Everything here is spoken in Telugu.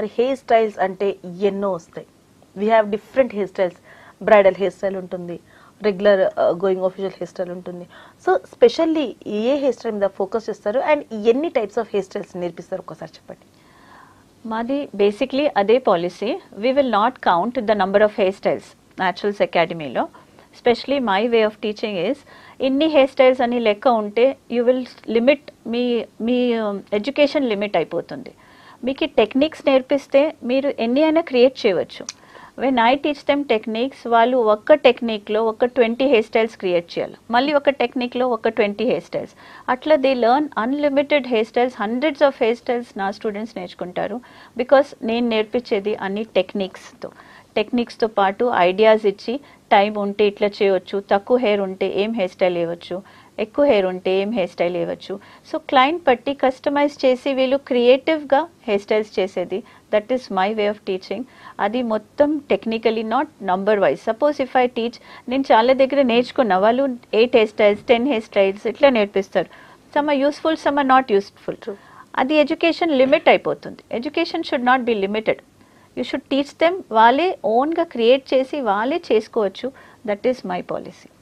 మరి హెయిర్ స్టైల్స్ అంటే ఎన్నో వస్తాయి. We have different hair styles. Bridal hair style ఉంటుంది, regular going official hair style ఉంటుంది. సో స్పెషల్లీ ఏ హెయిర్ స్టైల్ మీద ఫోకస్ చేస్తారు అండ్ ఎన్ని టైప్స్ ఆఫ్ హెయిర్ స్టైల్స్ నేర్పిస్తారు ఒకసారి చెప్పండి. మాది బేసిక్లీ అదే policy. We will not count the number of hair styles Naturals అకాడమీలో. Specially my way of teaching is ఇన్ని హెయిర్ స్టైల్స్ అని లెక్క ఉంటే యూ విల్ లిమిట్ మీ మీ ఎడ్యుకేషన్ లిమిట్ అయిపోతుంది. మీకు టెక్నిక్స్ నేర్పిస్తే మీరు ఎన్ని అయినా క్రియేట్ చేయవచ్చు. When I teach them techniques, వాళ్ళు ఒక్క టెక్నిక్లో ఒక 20 హెయిర్ స్టైల్స్ క్రియేట్ చేయాలి, మళ్ళీ ఒక టెక్నిక్లో ఒక 20 హెయిర్ స్టైల్స్. అట్లా they learn unlimited hair styles, hundreds of hair styles నా స్టూడెంట్స్ నేర్చుకుంటారు. బికాస్ నేను నేర్పించేది అన్ని టెక్నిక్స్తో పాటు ఐడియాస్ ఇచ్చి, టైం ఉంటే ఇట్లా చేయవచ్చు, తక్కువ హెయిర్ ఉంటే ఏం హెయిర్ స్టైల్ వేయవచ్చు, ఎక్కువ హెయిర్ ఉంటే ఏం హెయిర్ స్టైల్ వేయవచ్చు. సో క్లయింట్ బట్టి కస్టమైజ్ చేసి వీళ్ళు క్రియేటివ్గా హెయిర్ స్టైల్స్ చేసేది. That is my way of teaching. అది మొత్తం technically, not number wise. Suppose if I teach, నేను చాలా దగ్గర నేర్చుకున్న వాళ్ళు 8 హెయిర్ స్టైల్స్, 10 హెయిర్ స్టైల్స్ ఇట్లా నేర్పిస్తారు. Some are useful, some are not useful. అది ఎడ్యుకేషన్ లిమిట్ అయిపోతుంది. Education should not be limited. You should teach them. వాళ్ళే ఓన్గా క్రియేట్ చేసి వాళ్ళే చేసుకోవచ్చు. That is my policy.